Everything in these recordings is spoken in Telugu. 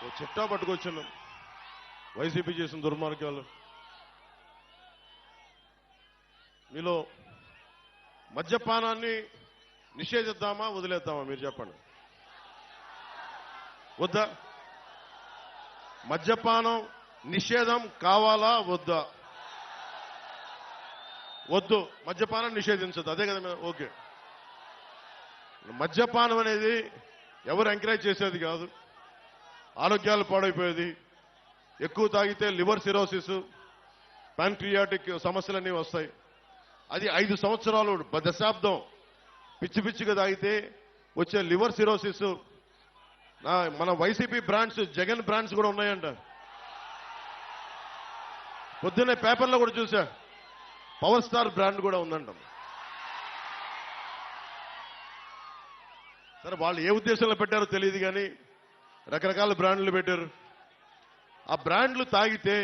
ఓ చిట్టా పట్టుకొచ్చాను వైసీపీ చేసిన దుర్మార్గాలు. మీలో మద్యపానాన్ని నిషేధిద్దామా వదిలేద్దామా మీరు చెప్పండి. వద్దా? మద్యపానం నిషేధం కావాలా వద్దా? వద్దు, మద్యపానం నిషేధించదు, అదే కదా. ఓకే, మద్యపానం అనేది ఎవరు ఎంకరేజ్ చేసేది కాదు, ఆరోగ్యాలు పాడైపోయేది. ఎక్కువ తాగితే లివర్ సిరోసిస్, ప్యాంక్రియాటిక్ సమస్యలన్నీ వస్తాయి. అది 5 సంవత్సరాలు దశాబ్దం పిచ్చి పిచ్చిగా తాగితే వచ్చే లివర్ సిరోసిస్. మన వైసీపీ బ్రాండ్స్, జగన్ బ్రాండ్స్ కూడా ఉన్నాయంట. పొద్దున్నే పేపర్లో కూడా చూసా, పవర్ స్టార్ బ్రాండ్ కూడా ఉందంట. సరే, వాళ్ళు ఏ ఉద్దేశంలో పెట్టారో తెలియదు కానీ రకరకాల బ్రాండ్లు పెట్టారు. ఆ బ్రాండ్లు తాగితే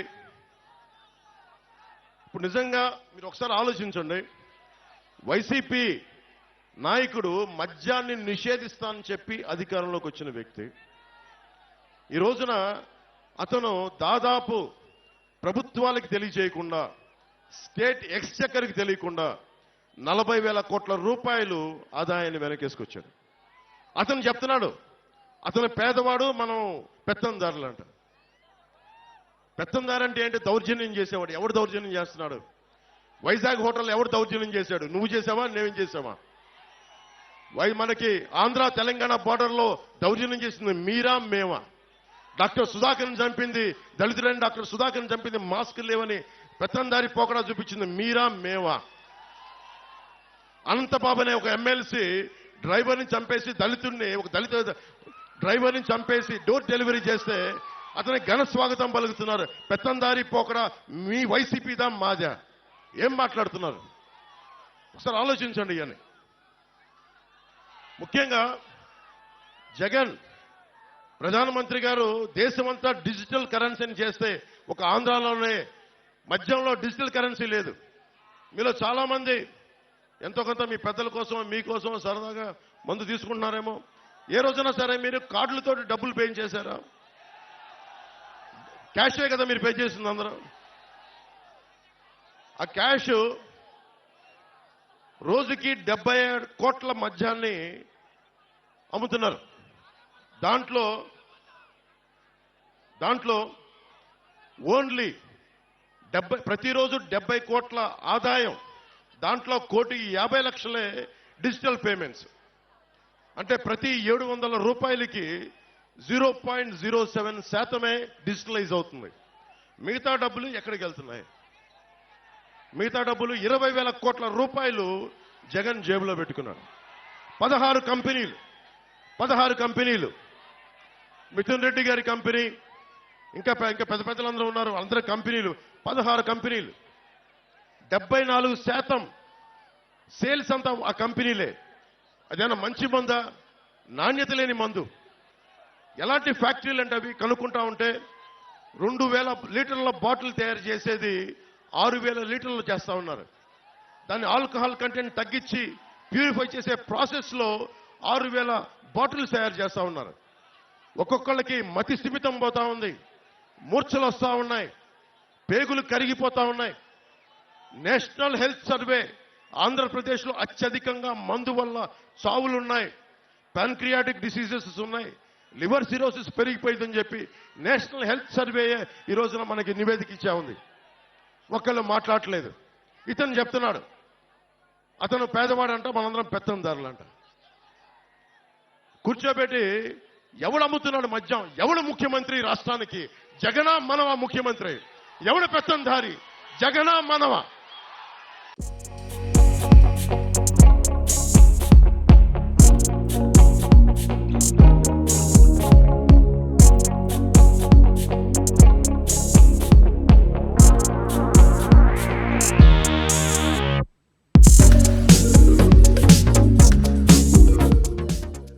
ఇప్పుడు నిజంగా మీరు ఒకసారి ఆలోచించండి. వైసీపీ నాయకుడు మద్యాన్ని నిషేధిస్తానని చెప్పి అధికారంలోకి వచ్చిన వ్యక్తి, ఈ రోజున అతను దాదాపు ప్రభుత్వాలకు తెలియజేయకుండా, స్టేట్ ఎక్స్చెక్కర్కి తెలియకుండా 40,000 కోట్ల రూపాయలు ఆదాయాన్ని వెనకేసుకొచ్చాడు. అతను చెప్తున్నాడు అతను పేదవాడు, మనం పెత్తందారులు అంట. పెత్తందారు అంటే ఏంటి? దౌర్జన్యం చేసేవాడు. ఎవడు దౌర్జన్యం చేస్తున్నాడు? వైజాగ్ హోటల్ ఎవడు దౌర్జన్యం చేశాడు? నువ్వు చేసావా, నేనేం చేసావా? మనకి ఆంధ్ర తెలంగాణ బార్డర్లో దౌర్జన్యం చేసింది మీరా మేమా? డాక్టర్ సుధాకర్ని చంపింది, దళితుడైన డాక్టర్ సుధాకర్ని చంపింది మాస్కులు లేవని పెత్తందారి పోకడా చూపించింది మీరా మేమా? అనంతబాబు అనే ఒక ఎమ్మెల్సీ డ్రైవర్ని చంపేసి, దళితుడిని, ఒక దళిత డ్రైవర్ని చంపేసి డోర్ డెలివరీ చేస్తే అతనికి ఘన స్వాగతం పలుకుతున్నారు. పెత్తందారి పోకడా మీ వైసీపీదా మాదా? ఏం మాట్లాడుతున్నారు? ఒకసారి ఆలోచించండి. అని ముఖ్యంగా జగన్ ప్రధానమంత్రి గారు దేశమంతా డిజిటల్ కరెన్సీని చేస్తే ఒక ఆంధ్రాలోనే మద్యంలో డిజిటల్ కరెన్సీ లేదు. మీలో చాలా మంది ఎంతో కొంత మీ పెద్దల కోసం, మీకోసం సరదాగా మందు తీసుకుంటున్నారేమో. ఏ రోజున సరే మీరు కార్డులతో డబ్బులు పే చేశారా? క్యాషే కదా మీరు పే చేసింది అందరూ. ఆ క్యాష్ రోజుకి 77 కోట్ల మద్యాన్ని అమ్ముతున్నారు. దాంట్లో ఓన్లీ ప్రతిరోజు 70 కోట్ల ఆదాయం, దాంట్లో 1,50,00,000 డిజిటల్ పేమెంట్స్. అంటే ప్రతి 700 రూపాయలకి 0.07% డిజిటలైజ్ అవుతుంది. మిగతా డబ్బులు ఎక్కడికి వెళ్తున్నాయి? మిగతా డబ్బులు 20,000 కోట్ల రూపాయలు జగన్ జేబులో పెట్టుకున్నాడు. 16 కంపెనీలు, మిథున్ రెడ్డి గారి కంపెనీ, ఇంకా పెద్ద పెద్దలందరూ ఉన్నారు, అందరి కంపెనీలు, 16 కంపెనీలు. 74% సేల్స్ అంతా ఆ కంపెనీలే. అదేనా మంచి మందా? నాణ్యత లేని మందు. ఎలాంటి ఫ్యాక్టరీలు అంటే అవి కనుక్కుంటా ఉంటే 2,000 లీటర్ల బాటిల్ తయారు చేసేది 6,000 లీటర్లు చేస్తా ఉన్నారు. దాన్ని ఆల్కహాల్ కంటెంట్ తగ్గించి ప్యూరిఫై చేసే ప్రాసెస్లో 6,000 బాటిల్స్ తయారు చేస్తా ఉన్నారు. ఒక్కొక్కళ్ళకి మతి స్థిమితం పోతా ఉంది, మూర్ఛలు వస్తూ ఉన్నాయి, పేగులు కరిగిపోతా ఉన్నాయి. నేషనల్ హెల్త్ సర్వే ఆంధ్రప్రదేశ్లో అత్యధికంగా మందు వల్ల చావులున్నాయి, ప్యాన్క్రియాటిక్ డిసీజెస్ ఉన్నాయి, లివర్ సిరోసిస్ పెరిగిపోయిందని చెప్పి నేషనల్ హెల్త్ సర్వే ఈ రోజున మనకి నివేదిక ఇచ్చా ఉంది. ఒకళ్ళు మాట్లాడలేదు. ఇతను చెప్తున్నాడు అతను పేదవాడంట, మనందరం పెత్తందారులంట. కూర్చోబెట్టి ఎవడు అమ్ముతున్నాడు మద్యం? ఎవడు ముఖ్యమంత్రి రాష్ట్రానికి? జగనా మనవా ముఖ్యమంత్రి? ఎవడు పెత్తందారి? జగనా మనవా?